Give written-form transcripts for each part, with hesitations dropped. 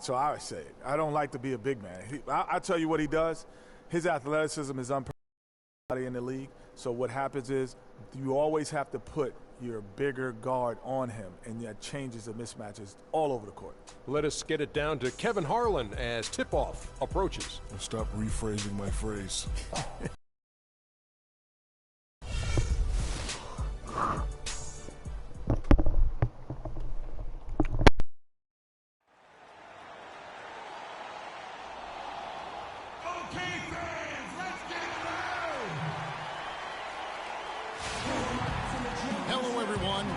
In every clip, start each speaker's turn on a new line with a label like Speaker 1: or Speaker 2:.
Speaker 1: So I would say it. I don't like to be a big man. I tell you what he does. His athleticism is unparalleled in the league. So what happens is you always have to put your bigger guard on him, and that changes the mismatches all over the court.
Speaker 2: Let us get it down to Kevin Harlan as tip-off approaches.
Speaker 3: I'll stop rephrasing my phrase.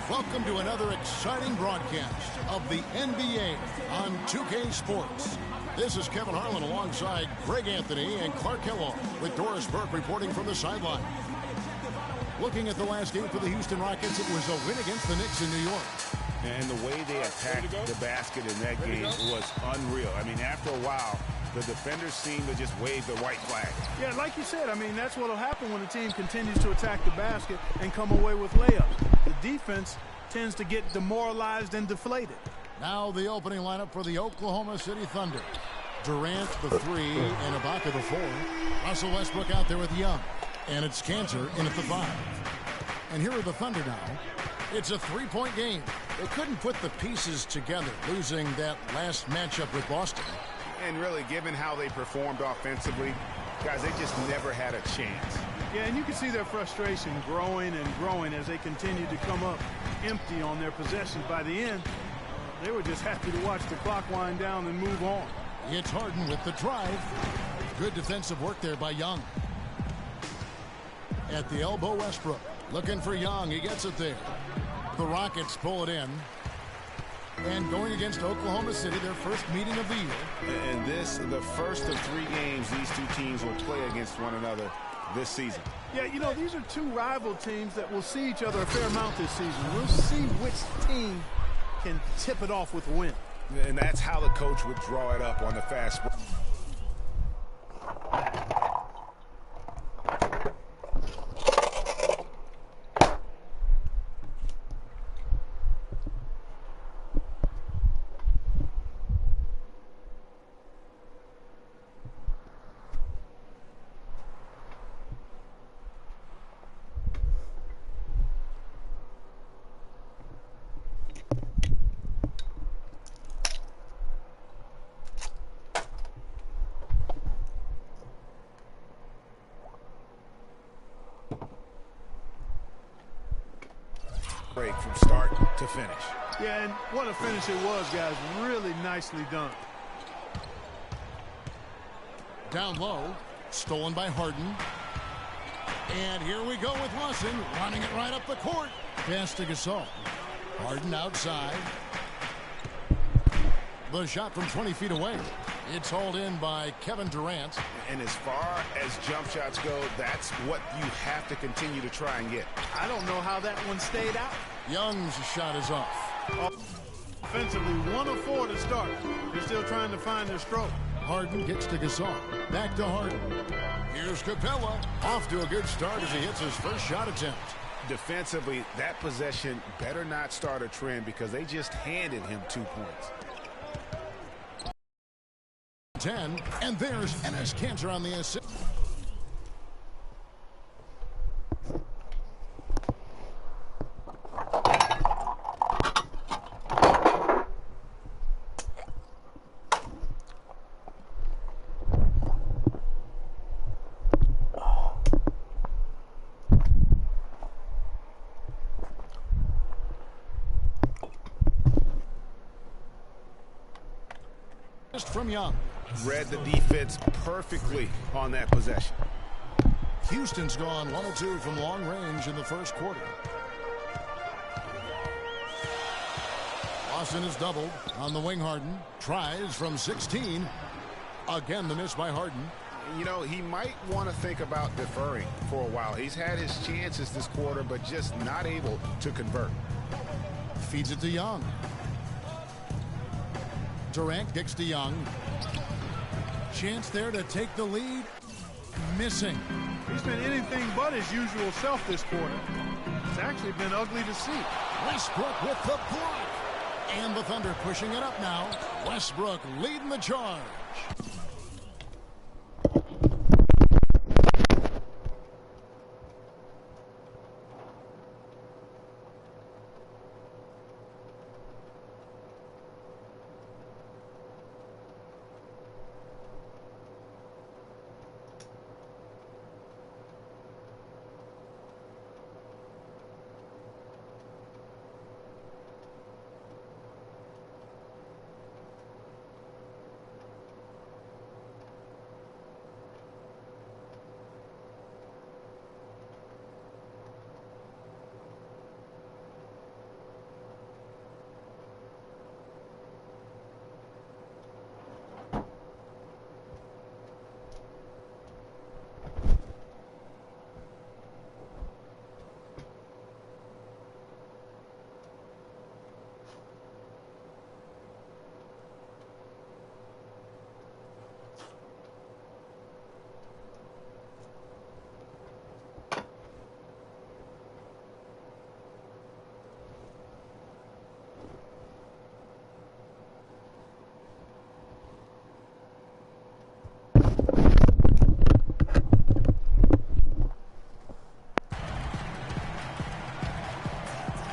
Speaker 4: Welcome to another exciting broadcast of the NBA on 2K Sports. This is Kevin Harlan alongside Greg Anthony and Clark Kellogg with Doris Burke reporting from the sideline. Looking at the last game for the Houston Rockets, it was a win against the Knicks in New York.
Speaker 5: And the way they attacked the basket in that game was unreal. I mean, after a while, the defenders seem to just wave the white flag.
Speaker 6: Yeah, like you said, I mean, that's what will happen when the team continues to attack the basket and come away with layups. The defense tends to get demoralized and deflated.
Speaker 4: Now the opening lineup for the Oklahoma City Thunder. Durant, the 3, and Ibaka, the 4. Russell Westbrook out there with Young. And it's Cantor in at the 5. And here are the Thunder now. It's a 3-point game. They couldn't put the pieces together, losing that last matchup with Boston.
Speaker 5: And really, given how they performed offensively, guys, they just never had a chance.
Speaker 6: Yeah, and you can see their frustration growing and growing as they continue to come up empty on their possessions. By the end, they were just happy to watch the clock wind down and move on.
Speaker 4: It's Harden with the drive. Good defensive work there by Young. At the elbow, Westbrook. Looking for Young. He gets it there. The Rockets pull it in. And going against Oklahoma City, their first meeting of the year.
Speaker 5: And this, the first of 3 games these two teams will play against one another this season.
Speaker 6: Yeah, you know, these are two rival teams that will see each other a fair amount this season. We'll see which team can tip it off with a win.
Speaker 5: And that's how the coach would draw it up on the fast break. Break from start to finish.
Speaker 6: Yeah, and what a finish it was, guys. Really nicely done.
Speaker 4: Down low, stolen by Harden. And here we go with Lawson, running it right up the court. Pass to Gasol. Harden outside. The shot from 20 feet away. It's hauled in by Kevin Durant.
Speaker 5: And as far as jump shots go, that's what you have to continue to try and get.
Speaker 6: I don't know how that one stayed out.
Speaker 4: Young's shot is off.
Speaker 6: Offensively, 1 of 4 to start. They're still trying to find their stroke.
Speaker 4: Harden gets to Gasol. Back to Harden. Here's Capella. Off to a good start as he hits his first shot attempt.
Speaker 5: Defensively, that possession better not start a trend because they just handed him 2 points.
Speaker 4: 10, and there's Enes Kanter on the assist. From Young.
Speaker 5: Read the defense perfectly on that possession.
Speaker 4: Houston's gone 1 of 2 from long range in the first quarter. Lawson is doubled on the wing. Harden tries from 16. Again, the miss by Harden.
Speaker 5: You know, he might want to think about deferring for a while. He's had his chances this quarter, but just not able to convert.
Speaker 4: Feeds it to Young. Durant kicks to Young. Chance there to take the lead. Missing.
Speaker 6: He's been anything but his usual self this quarter. It's actually been ugly to see.
Speaker 4: Westbrook with the block. And the Thunder pushing it up now. Westbrook leading the charge.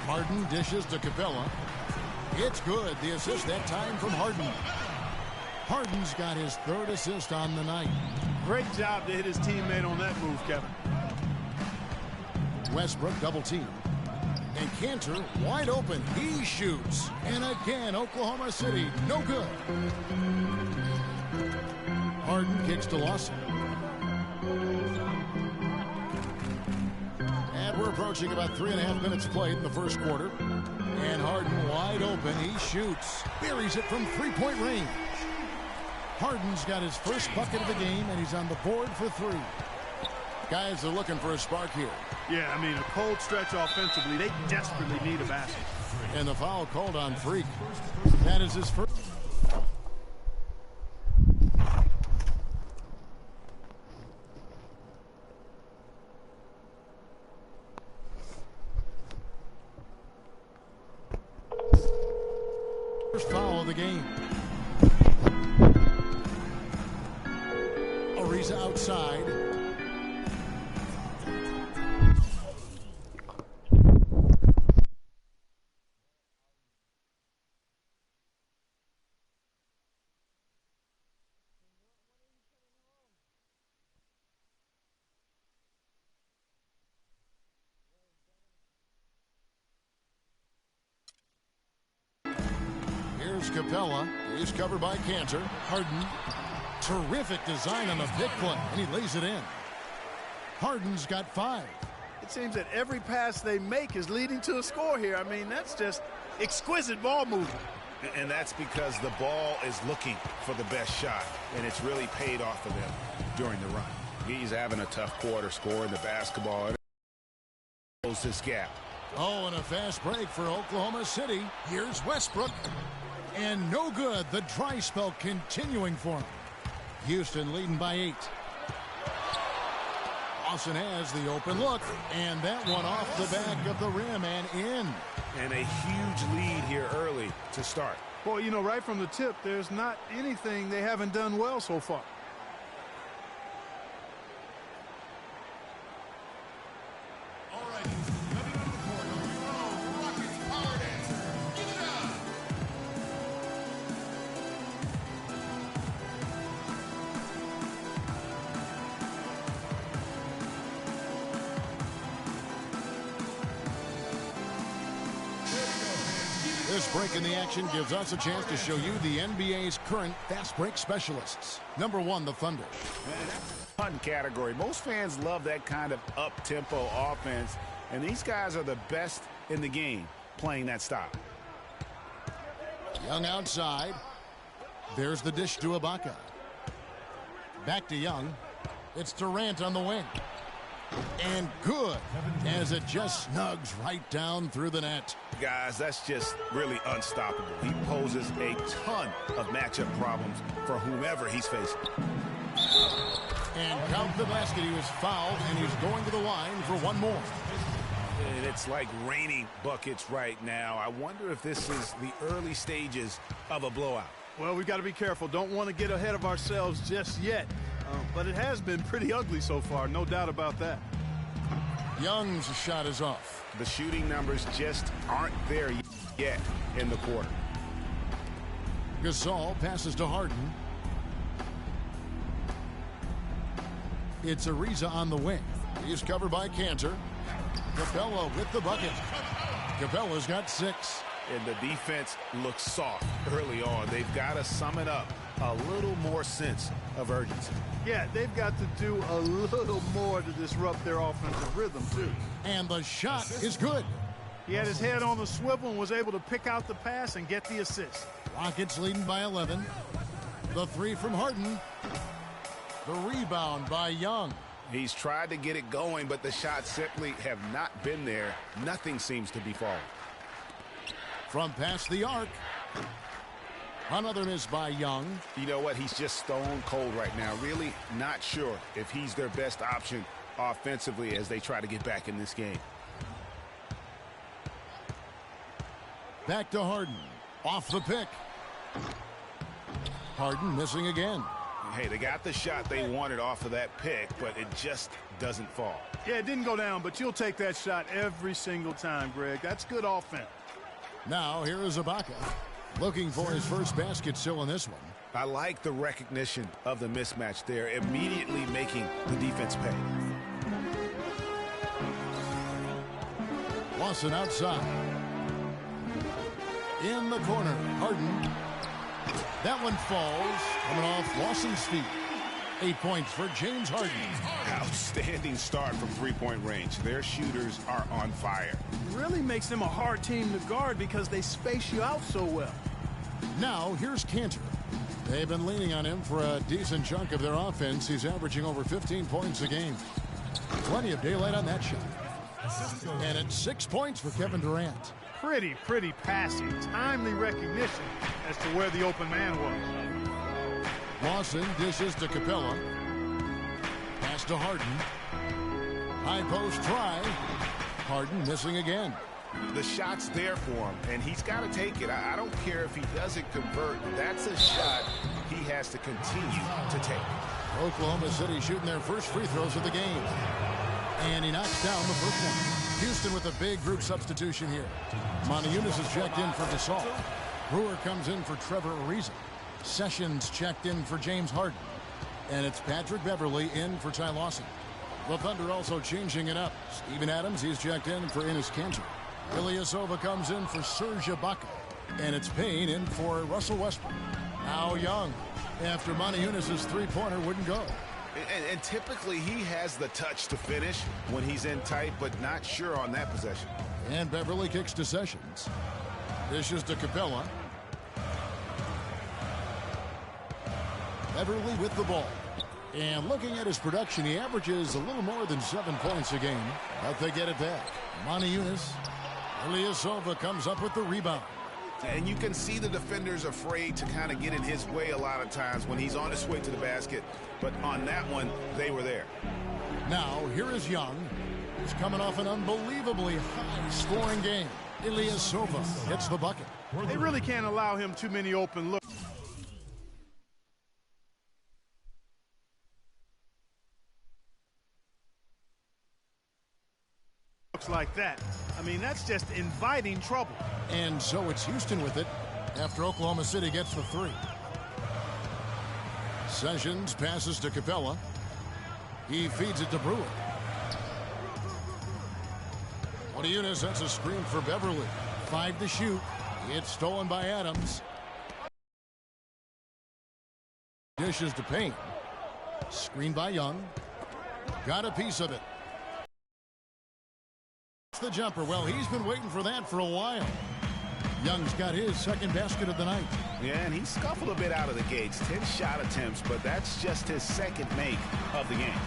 Speaker 4: Harden dishes to Capella. It's good. The assist that time from Harden. Harden's got his third assist on the night.
Speaker 6: Great job to hit his teammate on that move, Kevin.
Speaker 4: Westbrook double team. And Cantor wide open. He shoots. And again, Oklahoma City, no good. Harden kicks to Lawson. And we're approaching about 3.5 minutes played in the first quarter. And Harden wide open. He shoots. Buries it from three-point range. Harden's got his first bucket of the game, and he's on the board for three. Guys are looking for a spark here.
Speaker 6: Yeah, I mean, a cold stretch offensively. They desperately need a basket.
Speaker 4: And the foul called on Freak. That is his first. First foul of the game. Ariza outside. Here's Capella. He's covered by Cantor. Harden. Terrific design on the pick play, and he lays it in. Harden's got 5.
Speaker 6: It seems that every pass they make is leading to a score here. I mean, that's just exquisite ball movement.
Speaker 5: And that's because the ball is looking for the best shot, and it's really paid off for them during the run. He's having a tough quarter scoring the basketball. Close this gap.
Speaker 4: Oh, and a fast break for Oklahoma City. Here's Westbrook. And no good. The dry spell continuing for him. Houston leading by 8. Lawson has the open look, and that one off the back of the rim and in.
Speaker 5: And a huge lead here early to start.
Speaker 6: Boy, you know, right from the tip, there's not anything they haven't done well so far.
Speaker 4: This break in the action gives us a chance to show you the NBA's current fast break specialists. Number 1, the Thunder.
Speaker 5: Fun category. Most fans love that kind of up-tempo offense, and these guys are the best in the game playing that style.
Speaker 4: Young outside. There's the dish to Ibaka. Back to Young. It's Durant on the wing. And good, as it just snugs right down through the net.
Speaker 5: Guys, that's just really unstoppable. He poses a ton of matchup problems for whomever he's facing.
Speaker 4: And count the basket. He was fouled, and he's going to the line for one more.
Speaker 5: And it's like raining buckets right now. I wonder if this is the early stages of a blowout.
Speaker 6: Well, we've got to be careful. Don't want to get ahead of ourselves just yet. But it has been pretty ugly so far, no doubt about that.
Speaker 4: Young's shot is off.
Speaker 5: The shooting numbers just aren't there yet in the quarter.
Speaker 4: Gasol passes to Harden. It's Ariza on the wing. He's covered by Cantor. Capella with the bucket. Capella's got 6.
Speaker 5: And the defense looks soft early on. They've got to summon up a little more sense of urgency.
Speaker 6: Yeah, they've got to do a little more to disrupt their offensive rhythm, too.
Speaker 4: And the shot is good.
Speaker 6: He had his head on the swivel and was able to pick out the pass and get the assist.
Speaker 4: Rockets leading by 11. The 3 from Harden. The rebound by Young.
Speaker 5: He's tried to get it going, but the shots simply have not been there. Nothing seems to be falling.
Speaker 4: From past the arc. Another miss by Young.
Speaker 5: You know what? He's just stone cold right now. Really not sure if he's their best option offensively as they try to get back in this game.
Speaker 4: Back to Harden. Off the pick. Harden missing again.
Speaker 5: Hey, they got the shot they wanted off of that pick, but it just doesn't fall.
Speaker 6: Yeah, it didn't go down, but you'll take that shot every single time, Greg. That's good offense.
Speaker 4: Now, here is Ibaka. Looking for his first basket still in this one.
Speaker 5: I like the recognition of the mismatch there, immediately making the defense pay.
Speaker 4: Lawson outside. In the corner, Harden. That one falls, coming off Lawson's feet. 8 points for James Harden.
Speaker 5: Outstanding start from three-point range. Their shooters are on fire.
Speaker 6: It really makes them a hard team to guard because they space you out so well.
Speaker 4: Now, here's Cantor. They've been leaning on him for a decent chunk of their offense. He's averaging over 15 points a game. Plenty of daylight on that shot. And it's 6 points for Kevin Durant.
Speaker 6: Pretty passing. Timely recognition as to where the open man was.
Speaker 4: Lawson dishes to Capella. Pass to Harden. High post try. Harden missing again.
Speaker 5: The shot's there for him, and he's got to take it. I don't care if he doesn't convert. That's a shot he has to continue to take.
Speaker 4: Oklahoma City shooting their first free throws of the game. And he knocks down the first one. Houston with a big group substitution here. Monty Eunice is checked in for Gasol. Brewer comes in for Trevor Ariza. Sessions checked in for James Harden. And it's Patrick Beverly in for Ty Lawson. The Thunder also changing it up. Steven Adams, he's checked in for Enes Kanter. Ilyasova comes in for Serge Ibaka. And it's Payne in for Russell Westbrook. Now Young, after Monty Eunice's three-pointer wouldn't go.
Speaker 5: And typically he has the touch to finish when he's in tight, but not sure on that possession.
Speaker 4: And Beverly kicks to Sessions. Dishes to Capella. Beverly with the ball. And looking at his production, he averages a little more than 7 points a game. But they get it back. Monty Eunice. Ilyasova comes up with the rebound.
Speaker 5: And you can see the defenders afraid to kind of get in his way a lot of times when he's on his way to the basket. But on that one, they were there.
Speaker 4: Now, here is Young. He's coming off an unbelievably high-scoring game. Ilyasova hits the bucket.
Speaker 6: They really can't allow him too many open looks. Like that. I mean, that's just inviting trouble.
Speaker 4: And so it's Houston with it after Oklahoma City gets the 3. Sessions passes to Capella. He feeds it to Brewer. Monty Eunice sets a screen for Beverly. 5 to shoot. It's stolen by Adams. Dishes to Payne. Screen by Young. Got a piece of it. The jumper. Well, he's been waiting for that for a while. Young's got his second basket of the night.
Speaker 5: Yeah, and he scuffled a bit out of the gates. 10 shot attempts, but that's just his second make of the game.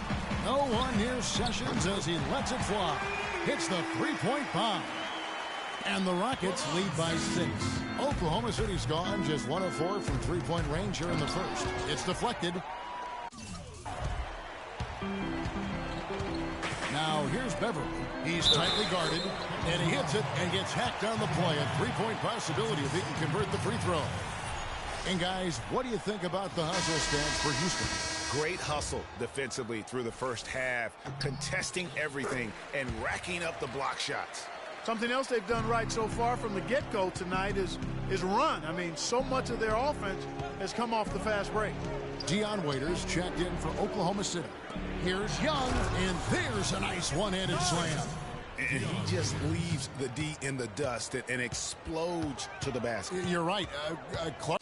Speaker 4: No one near Sessions as he lets it fly. Hits the three-point bomb. And the Rockets lead by 6. Oklahoma City's gone just 1 of 4 from three-point range here in the first. It's deflected. Now Now here's Beverly. He's tightly guarded, and he hits it and gets hacked on the play. A three-point possibility if he can convert the free throw. And guys, what do you think about the hustle stance for Houston?
Speaker 5: Great hustle defensively through the first half, contesting everything and racking up the block shots.
Speaker 6: Something else they've done right so far from the get-go tonight is run. I mean, so much of their offense has come off the fast break.
Speaker 4: Dion Waiters checked in for Oklahoma City. Here's Young, and there's a nice one-handed slam.
Speaker 5: And he just leaves the D in the dust and explodes to the basket.
Speaker 4: You're right. Clark